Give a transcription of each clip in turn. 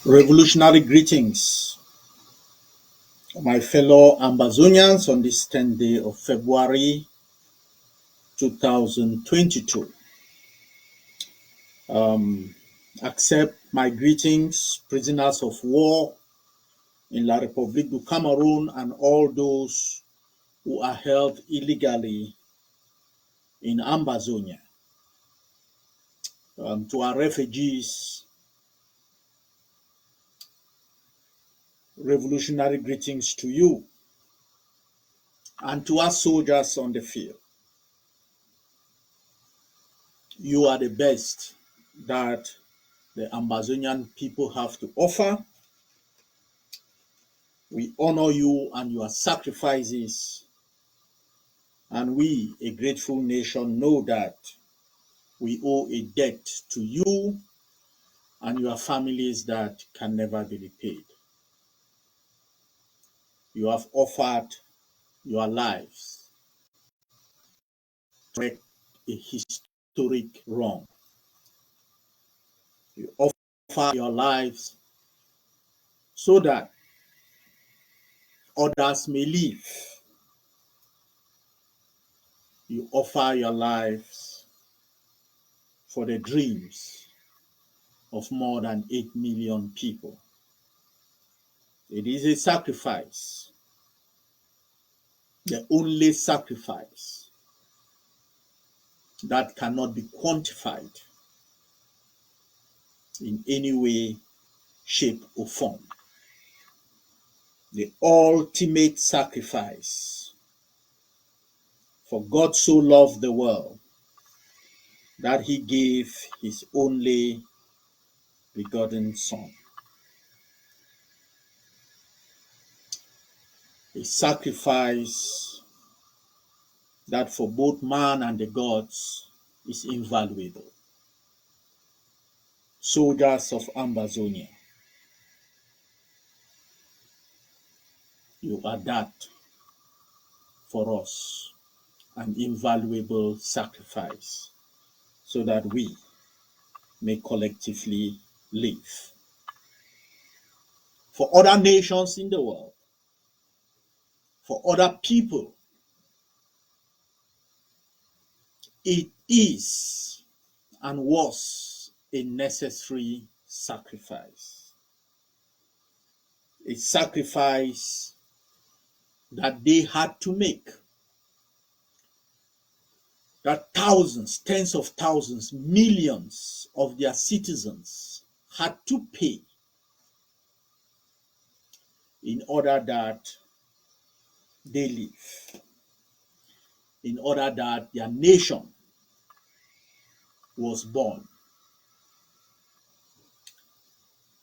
Revolutionary greetings, my fellow Ambazonians, on this 10th day of February 2022. Accept my greetings, prisoners of war in La République du Cameroon and all those who are held illegally in Ambazonia. To our refugees, revolutionary greetings to you, and to our soldiers on the field. You are the best that the Ambazonian people have to offer. We honor you and your sacrifices, and we, a grateful nation, know that we owe a debt to you and your families that can never be repaid. You have offered your lives to correct a historic wrong. You offer your lives so that others may live. You offer your lives for the dreams of more than 8 million people. It is a sacrifice, the only sacrifice that cannot be quantified in any way, shape, or form. The ultimate sacrifice. For God so loved the world that he gave his only begotten Son. A sacrifice that for both man and the gods is invaluable. Soldiers of Ambazonia, you are that for us, an invaluable sacrifice, so that we may collectively live. For other nations in the world, for other people, it is and was a necessary sacrifice. A sacrifice that they had to make, that thousands, tens of thousands, millions of their citizens had to pay in order that they live, in order that their nation was born.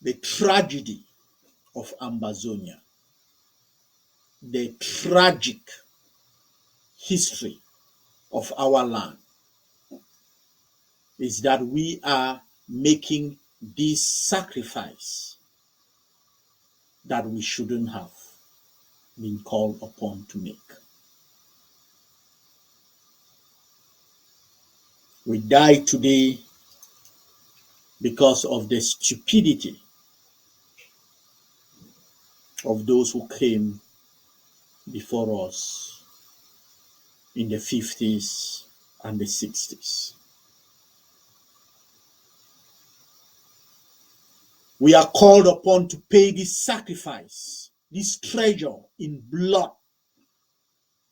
The tragedy of Ambazonia, the tragic history of our land, is that we are making this sacrifice that we shouldn't have been called upon to make. We die today because of the stupidity of those who came before us in the 50s and the 60s. We are called upon to pay this sacrifice, this treasure in blood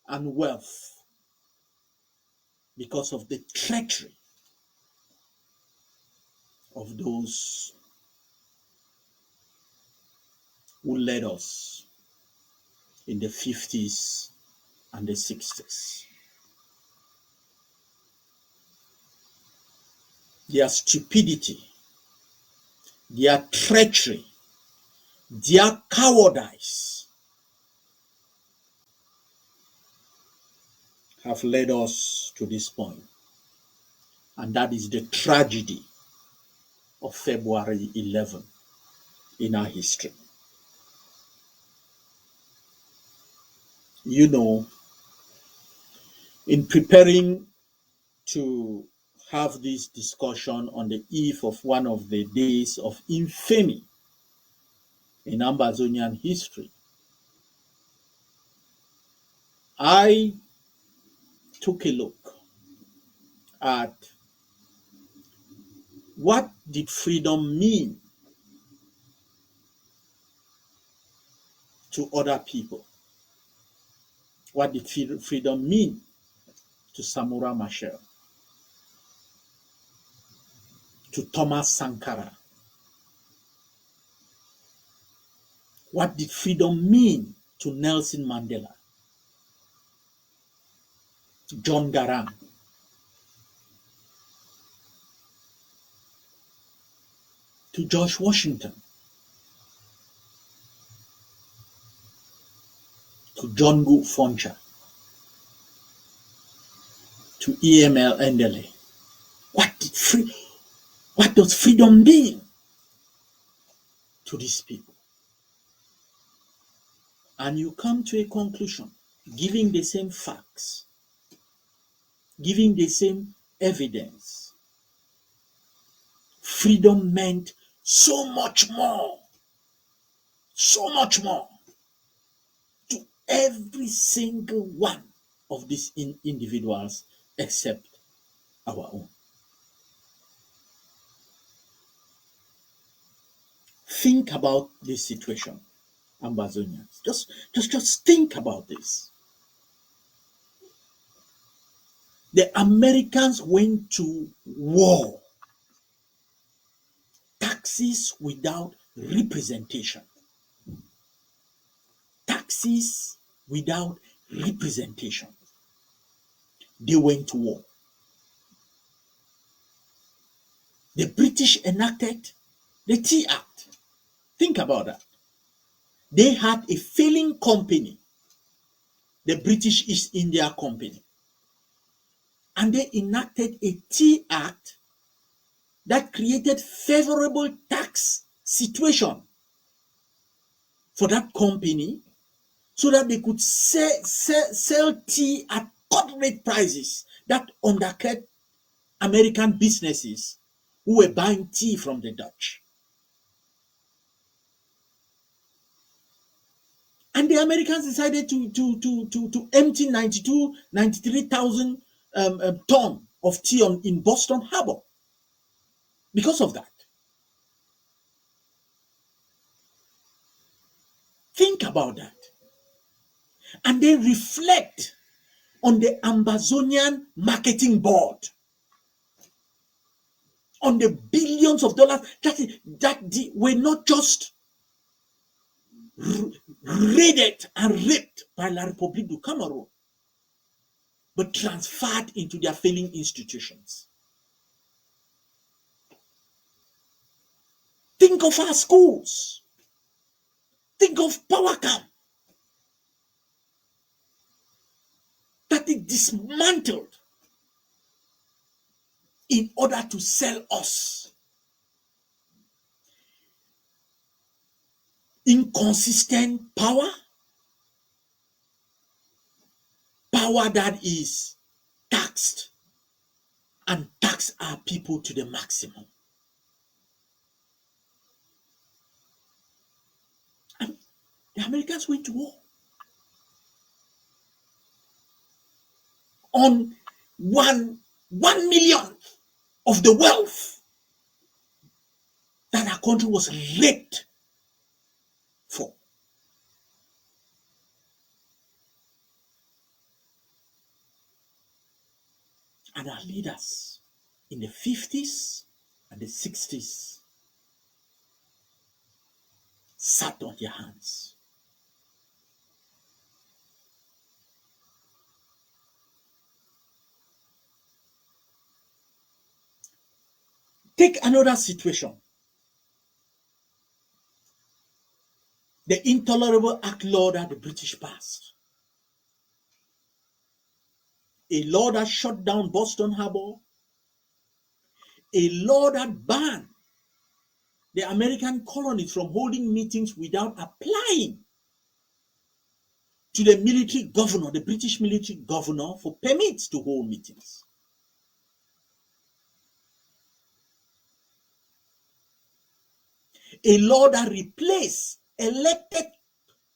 and wealth, because of the treachery of those who led us in the 50s and the 60s. Their stupidity, their treachery, their cowardice have led us to this point. And that is the tragedy of February 11 in our history. You know, in preparing to have this discussion on the eve of one of the days of infamy in Ambazonian history. I took a look at what did freedom mean to other people. What did freedom mean to Samora Machel, to Thomas Sankara? What did freedom mean to Nelson Mandela, John Garang, to George Washington, to John Gu Foncha, to EML Endele? What does freedom mean to these people? And you come to a conclusion, giving the same facts, giving the same evidence. Freedom meant so much more to every single one of these individuals except our own. Think about this situation, Ambazonians. Just think about this. The Americans went to war. Taxes without representation. Taxes without representation. They went to war. The British enacted the Tea Act. Think about that. They had a failing company, the British East India Company, and they enacted a Tea Act that created favorable tax situation for that company so that they could sell tea at cut rate prices that undercut American businesses who were buying tea from the Dutch. And the Americans decided to empty 93,000 tons of tea in Boston Harbor because of that. Think about that. And then reflect on the Ambazonian Marketing Board, on the billions of dollars that were not just raided and raped by La République du Cameroon, but transferred into their failing institutions. Think of our schools. Think of PowerCam that it dismantled in order to sell us inconsistent power that is taxed and tax our people to the maximum. And the Americans went to war on 1/1,000,000th of the wealth that our country was raped for. And our leaders in the 50s and the 60s sat on their hands. Take another situation. The Intolerable Act law that the British passed. A law that shut down Boston Harbor. A law that banned the American colonies from holding meetings without applying to the military governor, the British military governor, for permits to hold meetings. A law that replaced elected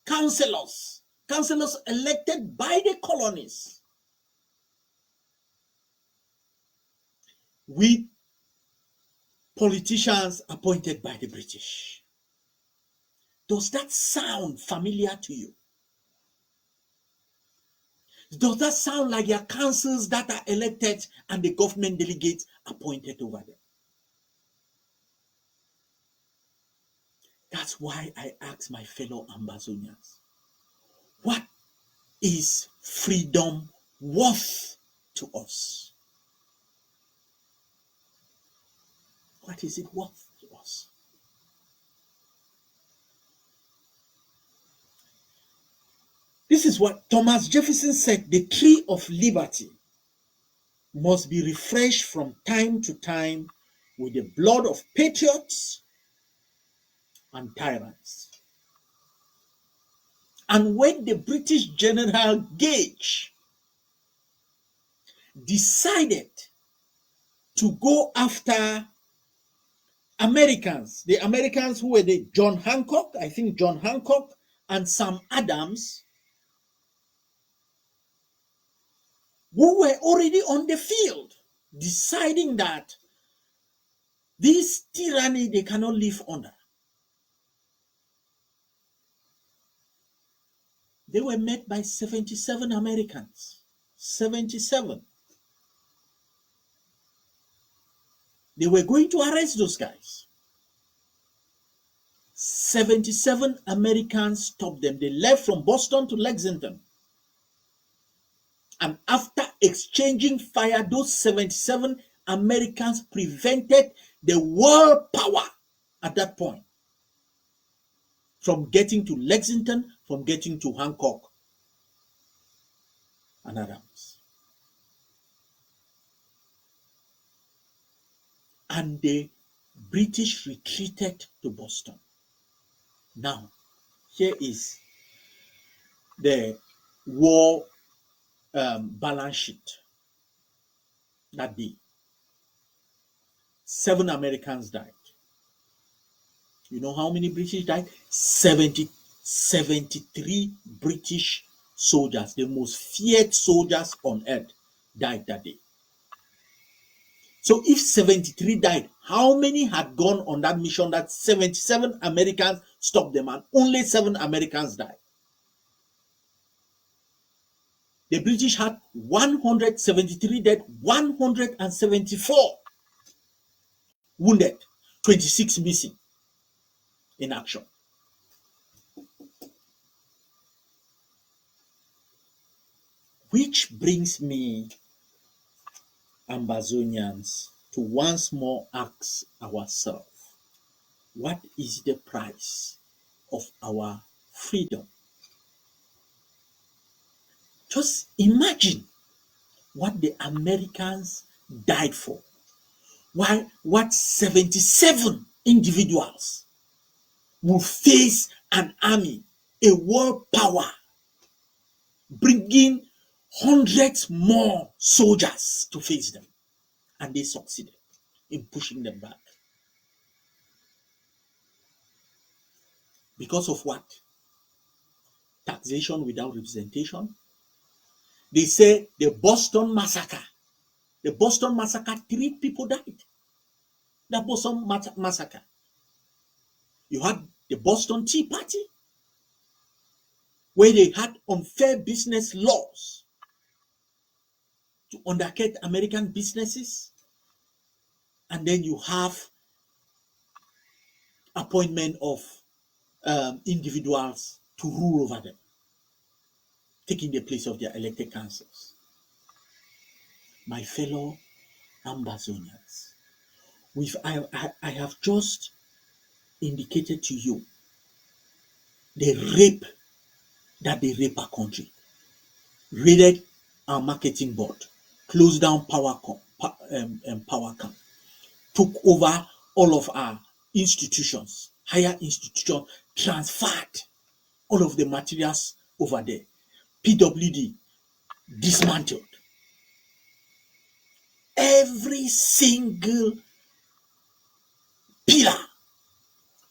councillors elected by the colonies, with politicians appointed by the British. Does that sound familiar to you? Does that sound like your councils that are elected and the government delegates appointed over them? That's why I ask my fellow Ambazonians, what is freedom worth to us? What is it worth to us? This is what Thomas Jefferson said: the tree of liberty must be refreshed from time to time with the blood of patriots and tyrants. And when the British General Gage decided to go after Americans, the Americans who were the John Hancock and Sam Adams, who were already on the field, deciding that this tyranny they cannot live under. They were met by 77 Americans. 77. They were going to arrest those guys. 77 Americans stopped them. They left from Boston to Lexington. And after exchanging fire, those 77 Americans prevented the world power at that point from getting to Lexington, from getting to Hancock and Adams. And the British retreated to Boston. Now, here is the war balance sheet that day. 7 Americans died. You know how many British died? 73 British soldiers, the most feared soldiers on earth, died that day. So if 73 died, how many had gone on that mission that 77 Americans stopped them and only 7 Americans died? The British had 173 dead, 174 wounded, 26 missing in action. Which brings me, Ambazonians, to once more ask ourselves, what is the price of our freedom? Just imagine what the Americans died for. What 77 individuals will face an army, a world power, bringing hundreds more soldiers to face them. And they succeeded in pushing them back. Because of what? Taxation without representation. They say the Boston Massacre. The Boston Massacre, 3 people died. The Boston Massacre. You had the Boston Tea Party, where they had unfair business laws to undercut American businesses. And then you have appointment of individuals to rule over them, taking the place of their elected councils. My fellow Ambazonians, I have just indicated to you the rape that they rape our country, raided our marketing board, closed down power camp, took over all of our institutions, higher institutions, transferred all of the materials over there. PWD dismantled. Every single pillar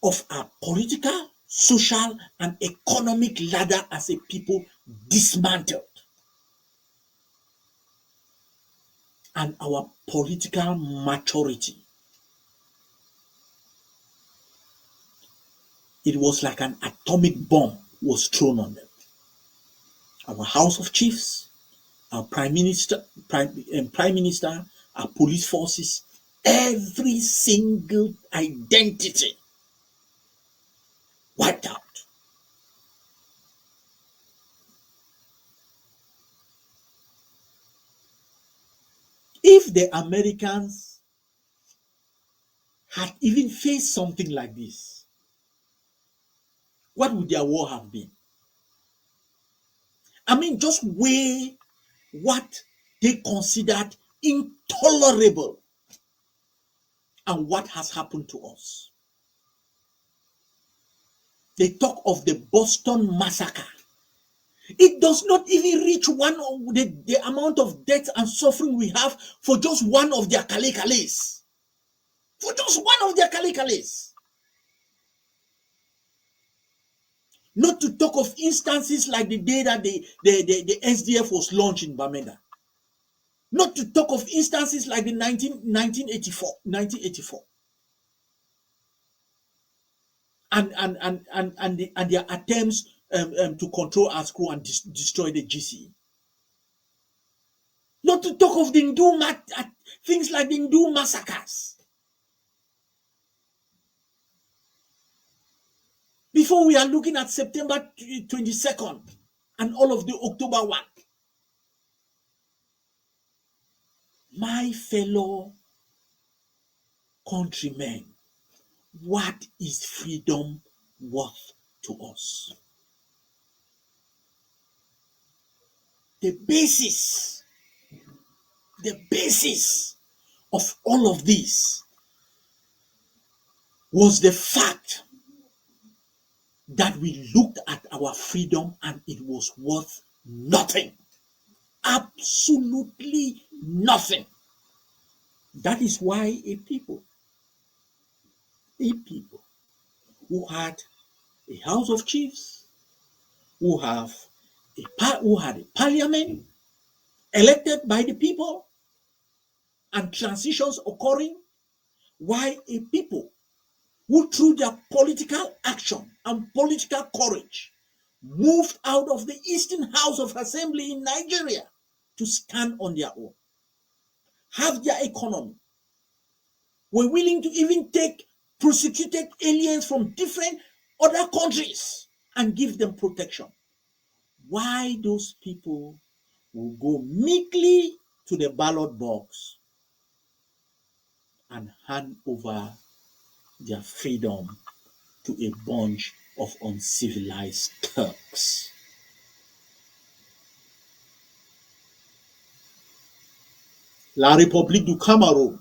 of our political, social and economic ladder as a people dismantled, and our political maturity. It was like an atomic bomb was thrown on them. Our House of Chiefs, our Prime Minister, our police forces, every single identity wiped out. If the Americans had even faced something like this, what would their war have been? I mean, just weigh what they considered intolerable and what has happened to us. They talk of the Boston Massacre. It does not even reach one of the amount of death and suffering we have for just one of their kale-kales. For just one of their kale-kales. Not to talk of instances like the day that the SDF was launched in Bamenda. Not to talk of instances like the 1984. And their attempts to control our school and destroy the GCE. Not to talk of the things like the Ndu massacres. Before we are looking at September 22nd and all of the October 1. My fellow countrymen, what is freedom worth to us? The basis of all of this was the fact that we looked at our freedom and it was worth nothing. Absolutely nothing. That is why a people who had a House of Chiefs, who had a parliament elected by the people, and transitions occurring, why a people who through their political action and political courage moved out of the Eastern House of Assembly in Nigeria to stand on their own, have their economy, were willing to even take prosecuted aliens from different other countries and give them protection. Why those people will go meekly to the ballot box and hand over their freedom to a bunch of uncivilized Turks. La République du Cameroon,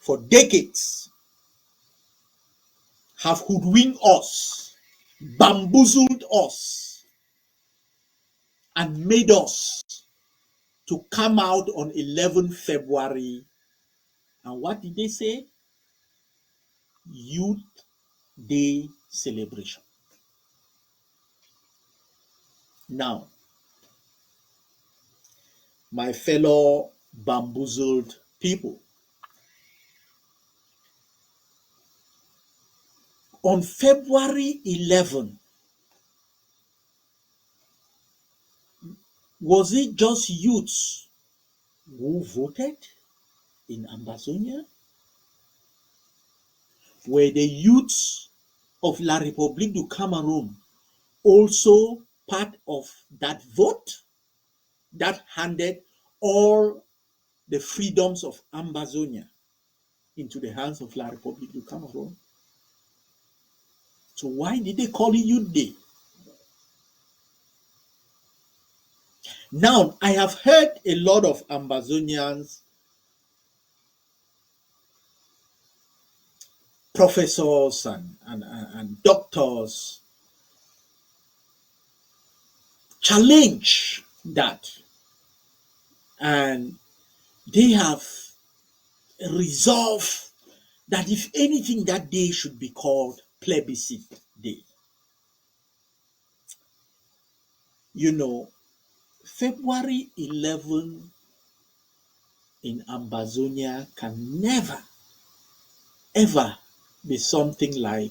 for decades, have hoodwinked us, bamboozled us, and made us to come out on 11 February. And what did they say? Youth Day celebration. Now, my fellow bamboozled people, on February 11, was it just youths who voted in Ambazonia? Were the youths of La République du Cameroun also part of that vote that handed all the freedoms of Ambazonia into the hands of La République du Cameroun? So why did they call it Youth Day? Now, I have heard a lot of Ambazonians, professors and doctors challenge that, and they have resolved that if anything, that day should be called Plebiscite Day. You know, February 11 in Ambazonia can never, ever be something like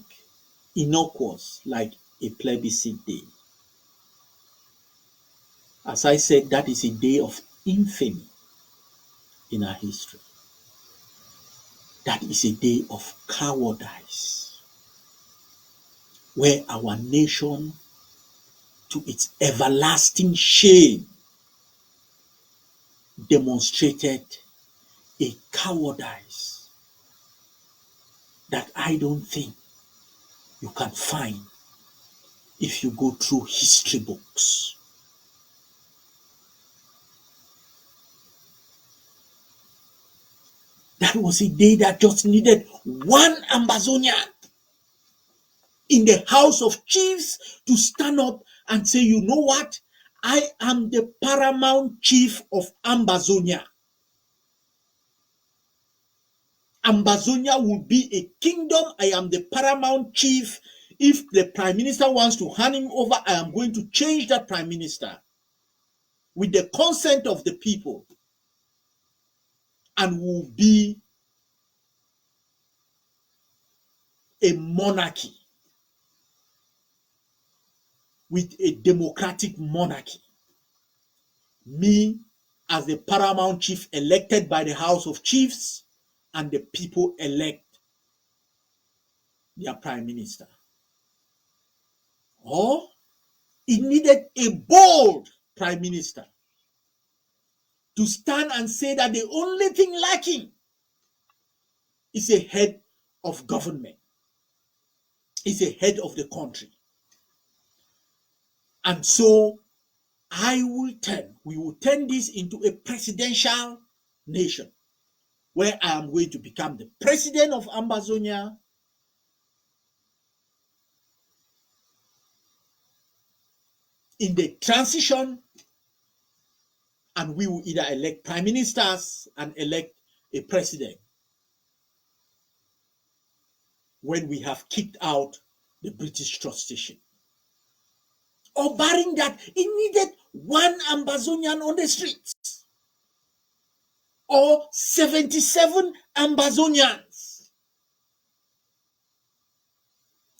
innocuous, like a plebiscite day. As I said, that is a day of infamy in our history. That is a day of cowardice, where our nation, to its everlasting shame, demonstrated a cowardice that I don't think you can find if you go through history books. That was a day that just needed one Ambazonian in the House of Chiefs to stand up and say, you know what? I am the paramount chief of Ambazonia. Ambazonia will be a kingdom. I am the paramount chief. If the prime minister wants to hand him over, I am going to change that prime minister with the consent of the people, and will be a monarchy, with a democratic monarchy. Me as the paramount chief elected by the House of Chiefs, and the people elect their prime minister. Or it needed a bold prime minister to stand and say that the only thing lacking is a head of government, is a head of the country. And so we will turn this into a presidential nation, where I am going to become the president of Ambazonia, in the transition, and we will either elect prime ministers and elect a president when we have kicked out the British trusteeship. Or barring that, it needed one Ambazonian on the streets, or 77 Ambazonians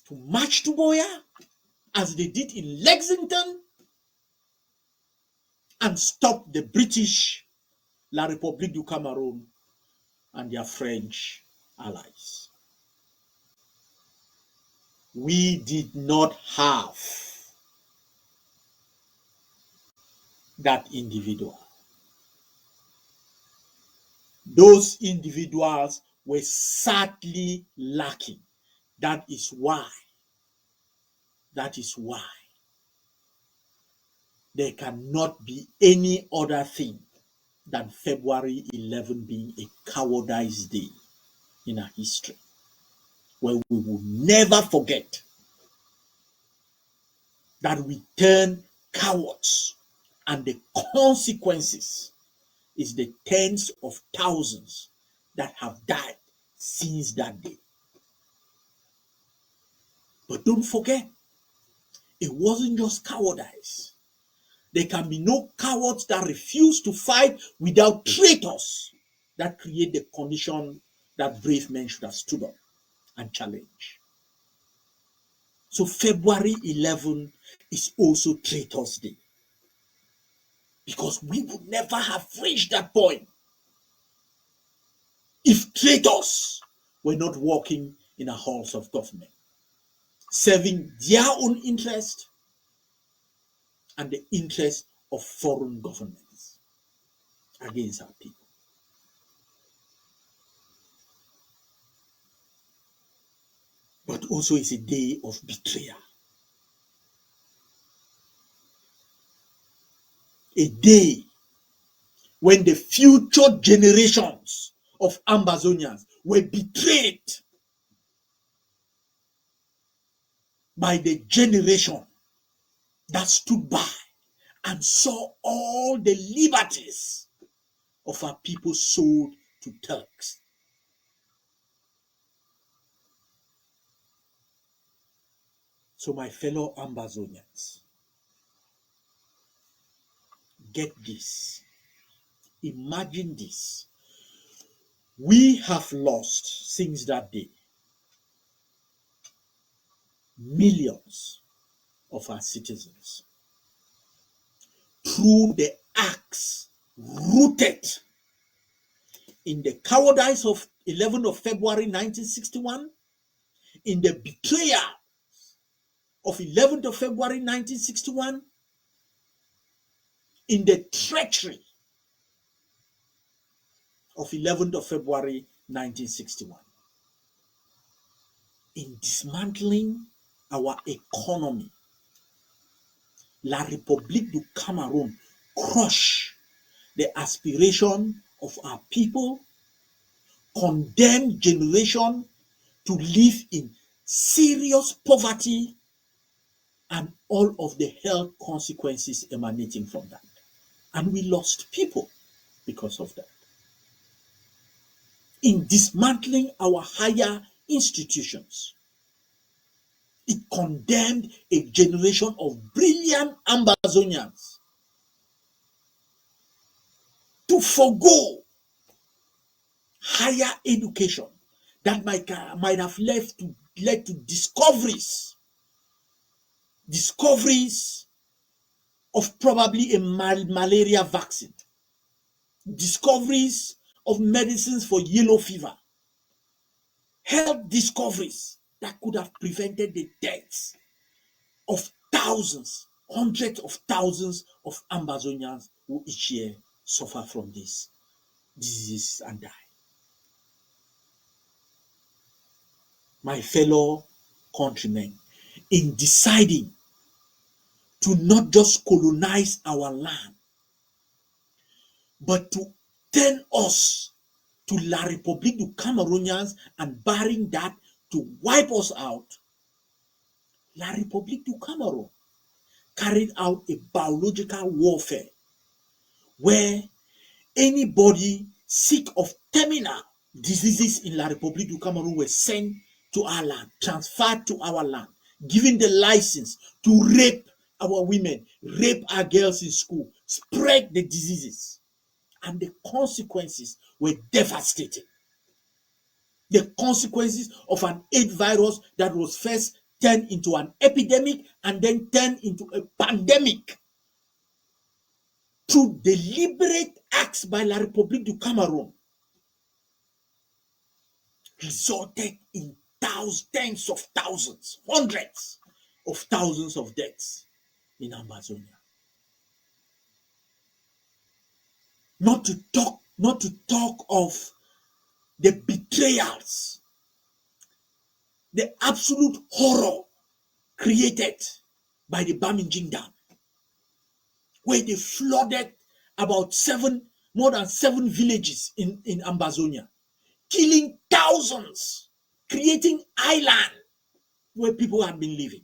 to march to Boya, as they did in Lexington, and stop the British La République du Cameroon and their French allies. We did not have that individual. Those individuals were sadly lacking. That is why there cannot be any other thing than February 11 being a cowardice day in our history, where we will never forget that we turn cowards, and the consequences is the tens of thousands that have died since that day. But don't forget, it wasn't just cowardice. There can be no cowards that refuse to fight without traitors that create the condition that brave men should have stood up and challenged. So February 11 is also Traitors' Day, because we would never have reached that point if traitors were not working in the halls of government, serving their own interest and the interest of foreign governments against our people. But also it's a day of betrayal. A day when the future generations of Ambazonians were betrayed by the generation that stood by and saw all the liberties of our people sold to Turks. So my fellow Ambazonians, get this. Imagine this. We have lost since that day millions of our citizens through the acts rooted in the cowardice of 11th of February 1961, in the betrayal of 11th of February 1961, in the treachery of 11th of February 1961, in dismantling our economy. La République du Cameroon crushed the aspiration of our people, condemned generation to live in serious poverty, and all of the health consequences emanating from that. And we lost people because of that. In dismantling our higher institutions, it condemned a generation of brilliant Ambazonians to forego higher education that might have led to discoveries of probably a malaria vaccine, discoveries of medicines for yellow fever, health discoveries that could have prevented the deaths of thousands, hundreds of thousands of Ambazonians who each year suffer from this disease and die. My fellow countrymen, in deciding to not just colonize our land, but to turn us to La République du Cameroonians, and barring that, to wipe us out, La République du Cameroon carried out a biological warfare where anybody sick of terminal diseases in La République du Cameroon were sent to our land, transferred to our land, given the license to rape our women, rape our girls in school, spread the diseases. And the consequences were devastating. The consequences of an AIDS virus that was first turned into an epidemic and then turned into a pandemic through deliberate acts by La République du Cameroon resulted in tens of thousands, hundreds of thousands of deaths in Ambazonia. Not to talk of the betrayals, the absolute horror created by the Bamingin Dam, where they flooded about more than seven villages in Ambazonia, killing thousands, creating island where people had been living.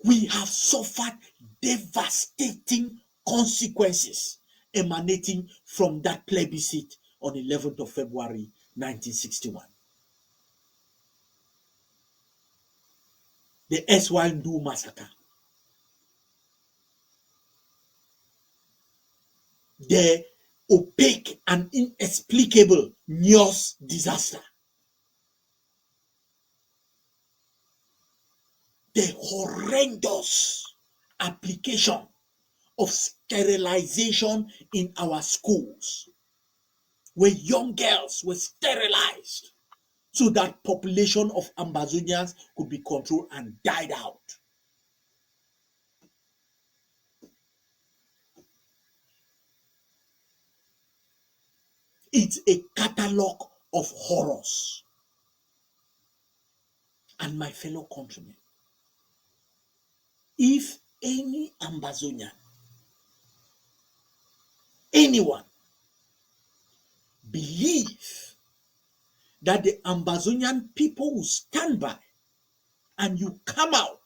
We have suffered devastating consequences emanating from that plebiscite on 11th of February 1961. The Eswaldu massacre, the opaque and inexplicable Nios disaster, the horrendous application of sterilization in our schools, where young girls were sterilized so that population of Ambazonians could be controlled and died out. It's a catalogue of horrors. And my fellow countrymen, if any Ambazonian, anyone, believe that the Ambazonian people will stand by, and you come out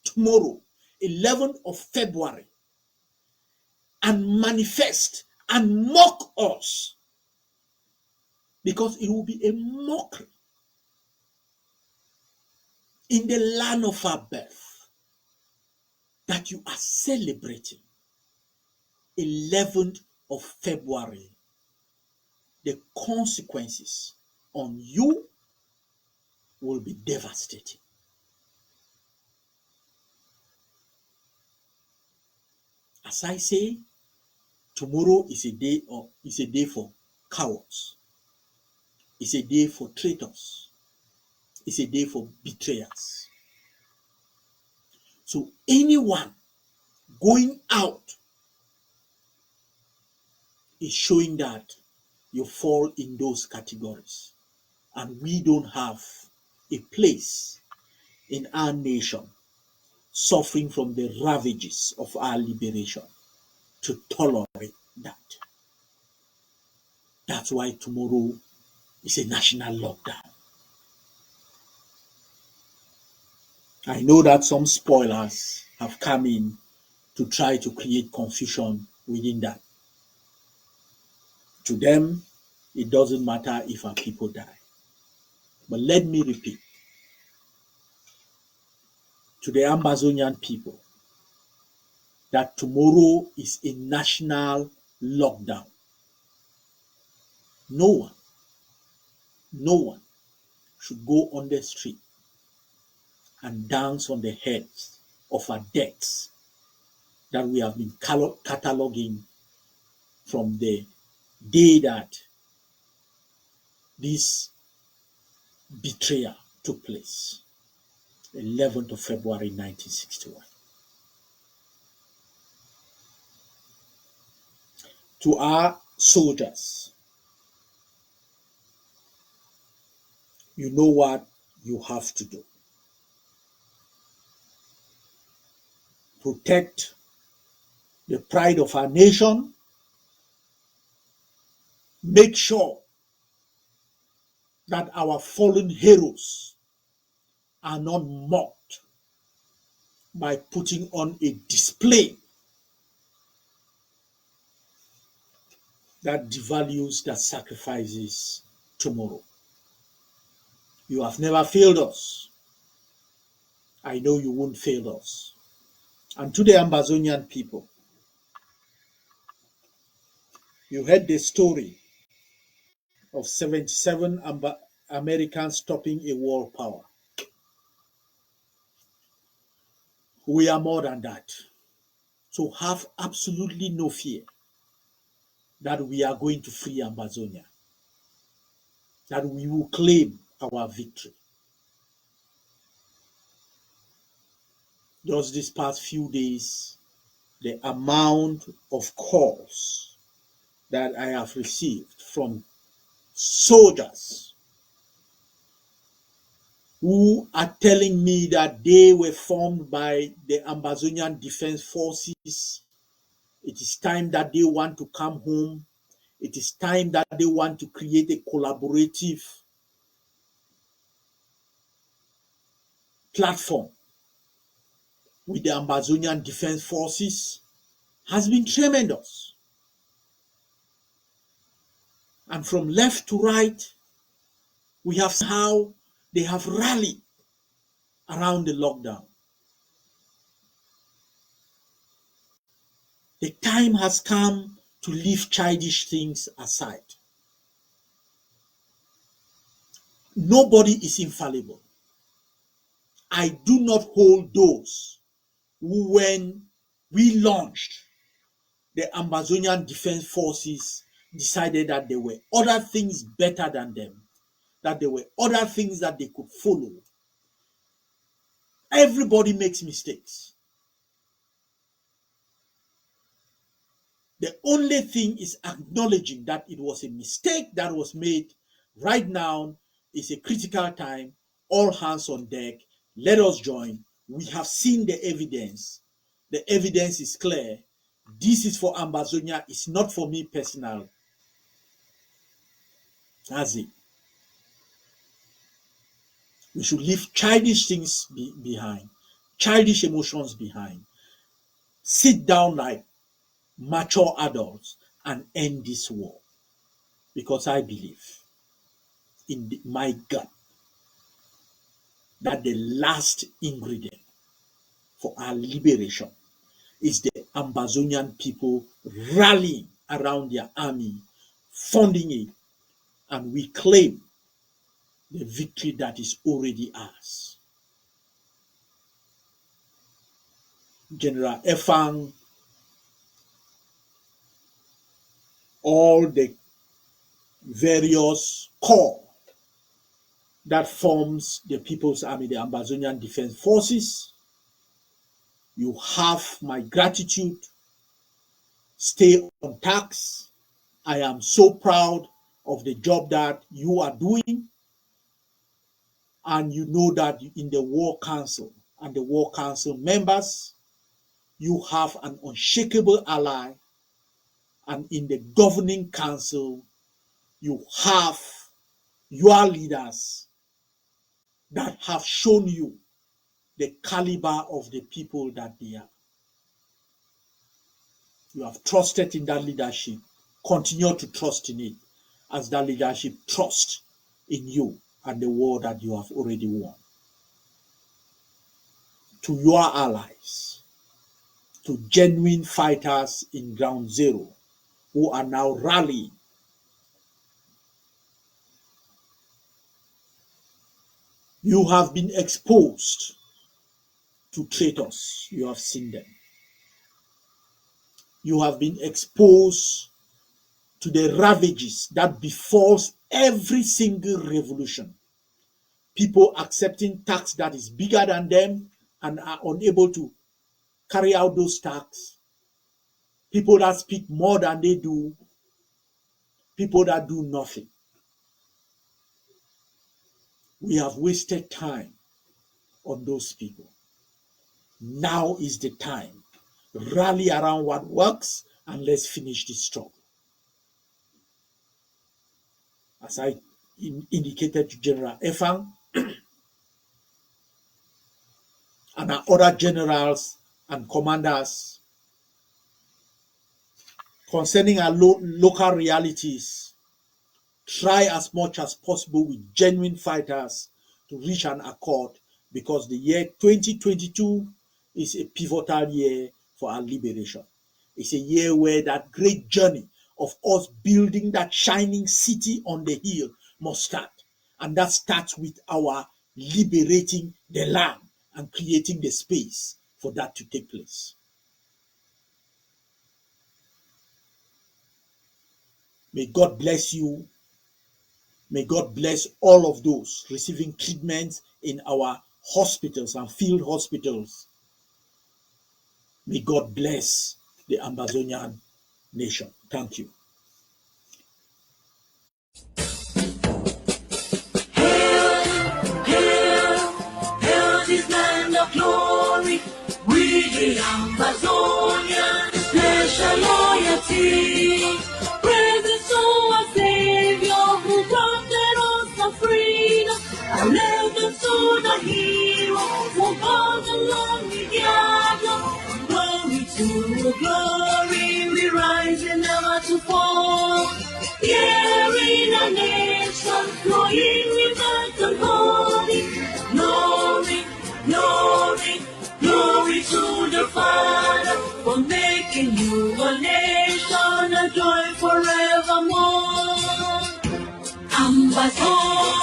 tomorrow, 11th of February, and manifest and mock us, because it will be a mockery in the land of our birth. that you are celebrating 11th of February, the consequences on you will be devastating. As I say, tomorrow is a day for cowards. It's a day for traitors. It's a day for betrayers. So anyone going out is showing that you fall in those categories. And we don't have a place in our nation suffering from the ravages of our liberation to tolerate that. That's why tomorrow is a national lockdown. I know that some spoilers have come in to try to create confusion within that. To them, it doesn't matter if our people die. But let me repeat, to the Ambazonian people, that tomorrow is a national lockdown. No one should go on the street and dance on the heads of our deaths that we have been cataloging from the day that this betrayal took place, 11th of February 1961. To our soldiers, you know what you have to do. Protect the pride of our nation. Make sure that our fallen heroes are not mocked by putting on a display that devalues their sacrifices tomorrow. You have never failed us. I know you won't fail us. And to the Ambazonian people, you heard the story of 77 Americans stopping a world power. We are more than that. So have absolutely no fear that we are going to free Ambazonia, that we will claim our victory. Just these past few days, the amount of calls that I have received from soldiers who are telling me that they were formed by the Ambazonian Defense Forces. It is time that they want to come home. It is time that they want to create a collaborative platform with the Ambazonian Defense Forces has been tremendous. And from left to right, we have seen how they have rallied around the lockdown. The time has come to leave childish things aside. Nobody is infallible. I do not hold those who, when we launched the Ambazonian Defense Forces, decided that there were other things better than them, that there were other things that they could follow. Everybody makes mistakes. The only thing is acknowledging that it was a mistake that was made. Right now is a critical time. All hands on deck. Let us join. We have seen the evidence. The evidence is clear. This is for Ambazonia. It's not for me personal. That's it. We should leave childish things behind, childish emotions behind. Sit down like mature adults and end this war. Because I believe in my gut that the last ingredient for our liberation is the Ambazonian people rallying around their army, funding it, and we claim the victory that is already ours. General Efang, all the various corps that forms the People's Army, the Ambazonian Defense Forces, you have my gratitude. Stay on task. I am so proud of the job that you are doing. And you know that in the War Council and the War Council members, you have an unshakable ally. And in the Governing Council, you have your leaders that have shown you the caliber of the people that they are. You have trusted in that leadership. Continue to trust in it as that leadership trusts in you and the war that you have already won. To your allies, to genuine fighters in Ground Zero who are now rallying, you have been exposed to traitors. You have seen them. You have been exposed to the ravages that befalls every single revolution. People accepting tax that is bigger than them and are unable to carry out those tasks. People that speak more than they do. People that do nothing. We have wasted time on those people. Now is the time. Rally around what works and let's finish this struggle. As I indicated to General Efang and our other generals and commanders concerning our local realities, try as much as possible with genuine fighters to reach an accord, because the year 2022 is a pivotal year for our liberation. It's a year where that great journey of us building that shining city on the hill must start. And that starts with our liberating the land and creating the space for that to take place. May God bless you. May God bless all of those receiving treatment in our hospitals and field hospitals. May God bless the Ambazonian nation. Thank you. Hail this land of glory, we the Ambazonia, pledge our loyalty. Praises to our Savior who granted us the freedom. Allegiance to the hero who fought along the gather. Glory to glory, we rise and never to fall. Here in a nation, flowing rivers and holy. Glory, glory, glory to the Father for making you a nation, a joy forevermore. Ambazonia,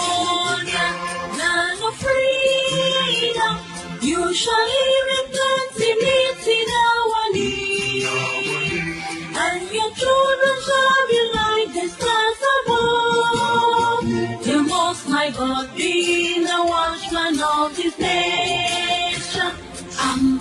land of freedom, you shall live in plenty, meeting our need. And your children shall be like the stars above. The Most High God being the watchman of His name.